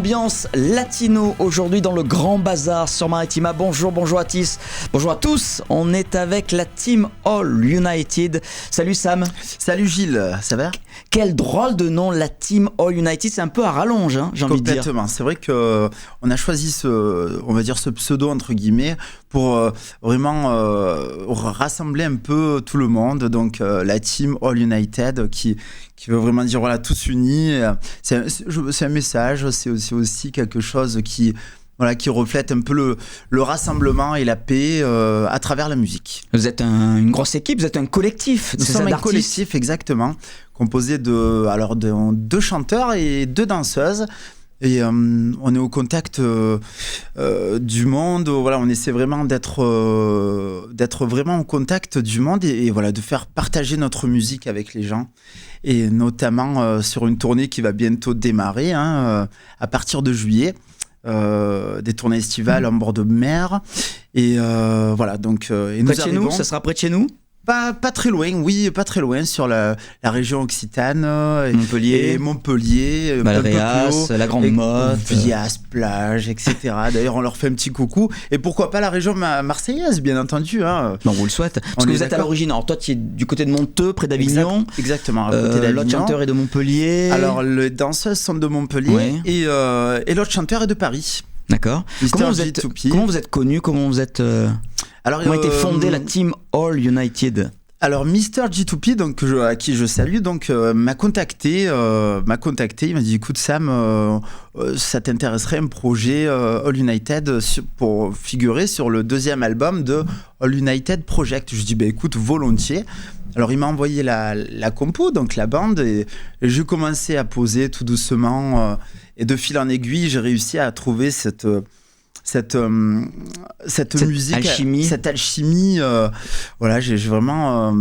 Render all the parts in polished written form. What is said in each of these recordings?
ambiance latino aujourd'hui dans le Grand Bazar sur Maritima. Bonjour Atis, bonjour à tous. On est avec la team All United. Salut Sam. Salut Gilles, ça va? Quel drôle de nom, la team All United. C'est un peu à rallonge, hein, j'ai envie de dire. Complètement. C'est vrai qu'on a choisi ce pseudo entre guillemets pour vraiment rassembler un peu tout le monde. Donc la team All United qui veut vraiment dire voilà, tous unis. C'est un message, c'est aussi quelque chose qui reflète un peu le rassemblement et la paix à travers la musique. Vous êtes une grosse équipe, vous êtes un collectif. Nous sommes un collectif, exactement, composé de 2 chanteurs et 2 danseuses. Et on est au contact du monde. Voilà, on essaie vraiment d'être vraiment au contact du monde et voilà, de faire partager notre musique avec les gens. Et notamment sur une tournée qui va bientôt démarrer à partir de juillet. Des tournées estivales en bord de mer et voilà donc et près de chez nous, ça sera près de chez nous. Pas très loin, oui, pas très loin, sur la région occitane, Montpellier, Valréas, la Grande Motte, Vias, plage, etc. D'ailleurs, on leur fait un petit coucou. Et pourquoi pas la région marseillaise, bien entendu. Hein. Non, on vous le souhaite. Parce que vous êtes à l'origine. Alors toi, tu es du côté de Monteux, près d'Avignon. Exactement, à côté d'Avignon. L'autre chanteur est de Montpellier. Alors, les danseuses sont de Montpellier et l'autre chanteur est de Paris. D'accord. Comment vous êtes connu? Comment vous êtes... Comment a été fondée la team All United? Alors Mr. G2P, donc à qui je salue, donc m'a contacté, il m'a dit écoute Sam, ça t'intéresserait un projet All United pour figurer sur le 2e album de All United Project. Je dis écoute, volontiers. Alors il m'a envoyé la compo, donc la bande, et j'ai commencé à poser tout doucement et de fil en aiguille, j'ai réussi à trouver cette musique, cette alchimie. Voilà, j'ai vraiment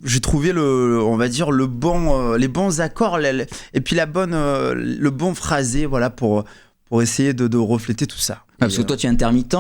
j'ai trouvé les bons accords et puis le bon phrasé, voilà, pour essayer de refléter tout ça. Parce que toi tu es intermittent,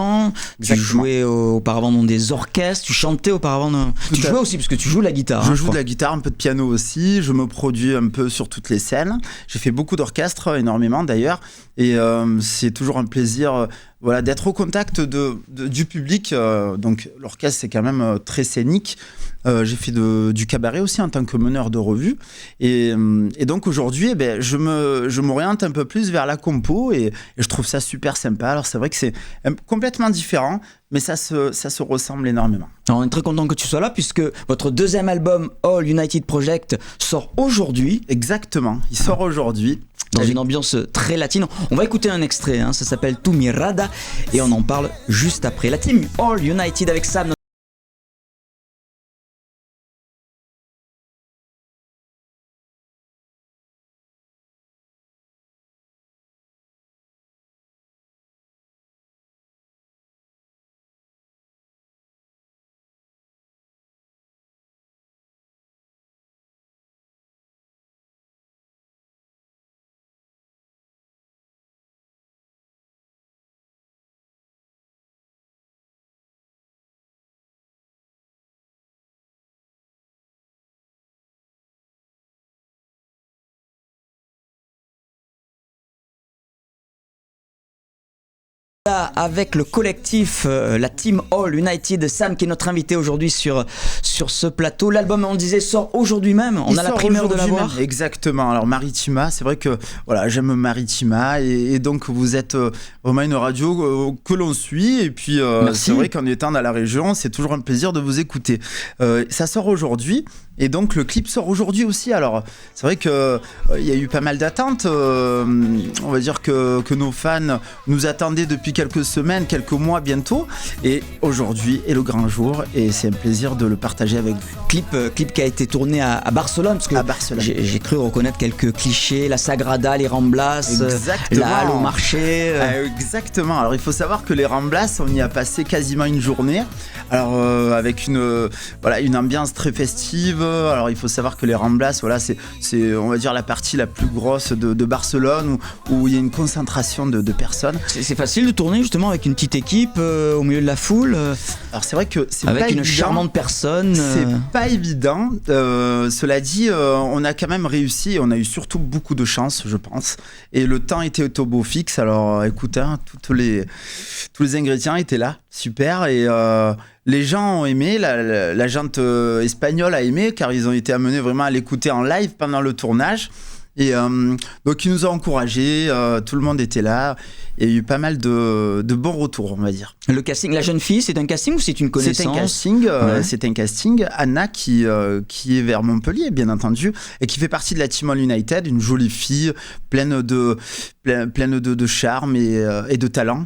tu jouais auparavant dans des orchestres, tu chantais auparavant tu jouais aussi parce que tu joues de la guitare. Je joue de la guitare, un peu de piano aussi, je me produis un peu sur toutes les scènes. J'ai fait beaucoup d'orchestres, énormément d'ailleurs, et c'est toujours un plaisir voilà, d'être au contact du public. Donc l'orchestre c'est quand même très scénique. J'ai fait du cabaret aussi en tant que meneur de revue et donc aujourd'hui je m'oriente un peu plus vers la compo et je trouve ça super sympa. Alors c'est vrai que c'est complètement différent, mais ça se ressemble énormément. Alors on est très content que tu sois là puisque votre 2e album All United Project sort aujourd'hui. Exactement, il sort aujourd'hui. Dans une ambiance très latine. On va écouter un extrait, ça s'appelle Tu Mirada et on en parle juste après. La team All United avec Sam. Avec le collectif, la team All United, Sam qui est notre invité aujourd'hui sur ce plateau. L'album, on le disait, sort aujourd'hui même. On a la primeur de l'avoir. Exactement. Alors Maritima, c'est vrai que voilà, j'aime Maritima et donc vous êtes vraiment une radio que l'on suit et puis c'est vrai qu'en étant dans la région, c'est toujours un plaisir de vous écouter. Ça sort aujourd'hui. Et donc le clip sort aujourd'hui aussi. Alors c'est vrai que y a eu pas mal d'attentes. On va dire que nos fans nous attendaient depuis quelques semaines, quelques mois bientôt. Et aujourd'hui est le grand jour et c'est un plaisir de le partager avec vous. Clip qui a été tourné à Barcelone parce que j'ai cru reconnaître quelques clichés, la Sagrada, les Ramblas, la halle au marché. Exactement. Alors il faut savoir que les Ramblas, on y a passé quasiment une journée. Alors avec une ambiance très festive. Alors il faut savoir que les Ramblas, voilà, c'est on va dire la partie la plus grosse de Barcelone où il y a une concentration de personnes. C'est facile de tourner justement avec une petite équipe au milieu de la foule. Alors c'est vrai que c'est avec pas une évident. charmante personne. C'est pas évident. Cela dit, on a quand même réussi. Et on a eu surtout beaucoup de chance, je pense. Et le temps était au beau fixe. Alors écoute, hein, tous les ingrédients étaient là, super. Et les gens ont aimé, la gente espagnole a aimé, car ils ont été amenés vraiment à l'écouter en live pendant le tournage. Et donc ils nous ont encouragés, tout le monde était là. Il y a eu pas mal de bons retours, on va dire. Le casting, la jeune fille, c'est un casting ou c'est une connaissance? C'est un casting. Anna qui est vers Montpellier, bien entendu, et qui fait partie de la Team All United, une jolie fille pleine de charme et de talent.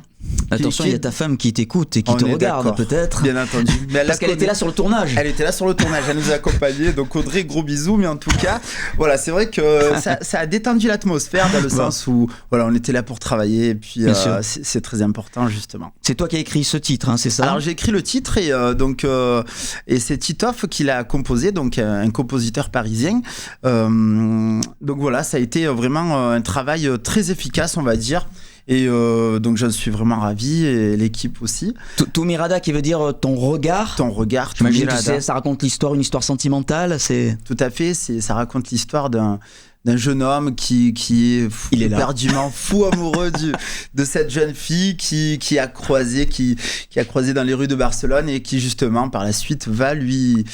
Attention, il y a ta femme qui t'écoute et qui te regarde peut-être. Bien entendu. Mais parce qu'elle était là sur le tournage. Elle était là sur le tournage, elle nous a accompagnés. Donc Audrey, gros bisous. Mais en tout cas, voilà, c'est vrai que ça a détendu l'atmosphère dans le sens où voilà, on était là pour travailler. Et puis c'est très important justement. C'est toi qui as écrit ce titre, hein, c'est ça? Alors j'ai écrit le titre et c'est Titoff qui l'a composé, donc un compositeur parisien. Donc voilà, ça a été vraiment un travail très efficace, on va dire. Et donc j'en suis vraiment ravi, et l'équipe aussi. Tu Mirada, qui veut dire ton regard. Ton regard, j'imagine que ça raconte l'histoire, une histoire sentimentale. Tout à fait, ça raconte l'histoire d'un jeune homme qui est éperdument fou amoureux de cette jeune fille qui a croisé dans les rues de Barcelone, et qui justement par la suite va lui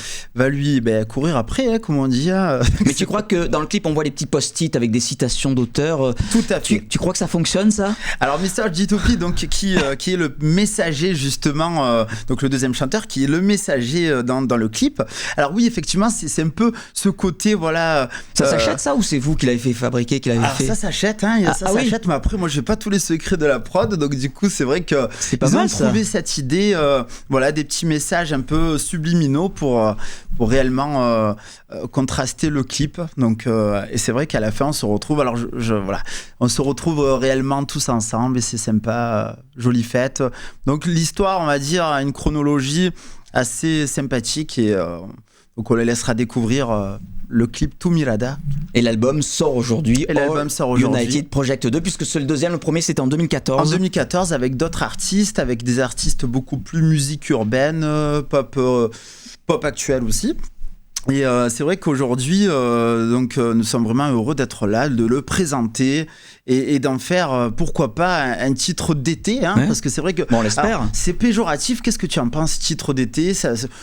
courir après, hein, comme on dit. Hein. Mais tu crois que dans le clip on voit les petits post-it avec des citations d'auteurs? Tout à fait. Tu crois que ça fonctionne, ça? Alors Mr. G2P, donc qui est le messager justement, donc le deuxième chanteur, qui est le messager dans le clip. Alors oui, effectivement, c'est un peu ce côté, voilà. Ça s'achète, ça, ou c'est vous qui l'avez fait fabriquer, qui l'avez fait? Ça s'achète, hein, ça s'achète, oui. Mais après moi j'ai pas tous les secrets de la prod, donc du coup c'est vrai que c'est pas mal, ils ont trouvé cette idée, voilà, des petits messages un peu subliminaux pour réellement contraster le clip. Donc et c'est vrai qu'à la fin on se retrouve, alors voilà, on se retrouve réellement tous ensemble et c'est sympa, jolie fête. Donc l'histoire, on va dire, a une chronologie assez sympathique, et donc on les laissera découvrir le clip Tu Mirada. Et l'album sort aujourd'hui. United Project 2, puisque c'est le deuxième. Le premier, c'était en 2014. En 2014, avec d'autres artistes, avec des artistes beaucoup plus musique urbaine, pop actuelle aussi. Et c'est vrai qu'aujourd'hui, nous sommes vraiment heureux d'être là, de le présenter et d'en faire, pourquoi pas, un titre d'été, hein, ouais. Parce que c'est vrai que bon, on l'espère. C'est péjoratif. Qu'est-ce que tu en penses, titre d'été?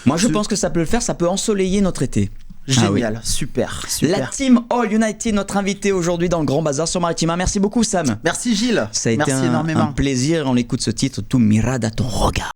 Moi, je pense que ça peut le faire. Ça peut ensoleiller notre été. Génial, oui. Super. La Team All United, notre invité aujourd'hui dans le Grand Bazar sur Maritima. Merci beaucoup, Sam. Merci, Gilles. Ça a été énormément un plaisir. On écoute ce titre, Tu Mirada, ton regard.